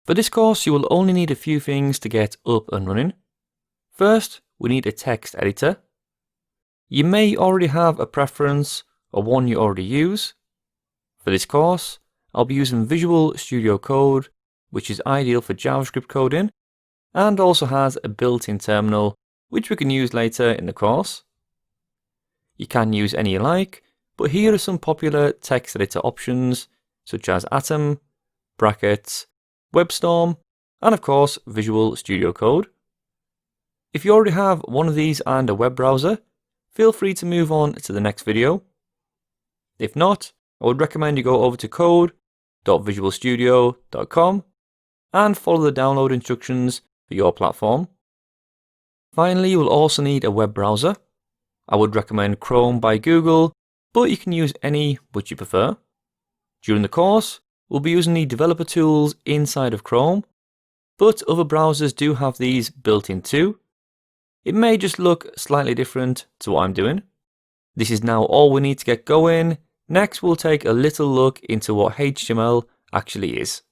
For this course, you will only need a few things to get up and running. First, we need a text editor. You may already have a preference or one you already use. For this course, I'll be using Visual Studio Code, which is ideal for JavaScript coding, and also has a built-in terminal, which we can use later in the course. You can use any you like, but here are some popular text editor options, such as Atom, Brackets, WebStorm, and of course Visual Studio Code. If you already have one of these and a web browser, feel free to move on to the next video. If not, I would recommend you go over to code.visualstudio.com and follow the download instructions for your platform. Finally, you will also need a web browser. I would recommend Chrome by Google, but you can use any which you prefer. During the course, we'll be using the developer tools inside of Chrome, but other browsers do have these built in too. It may just look slightly different to what I'm doing. This is now all we need to get going. Next, we'll take a little look into what HTML actually is.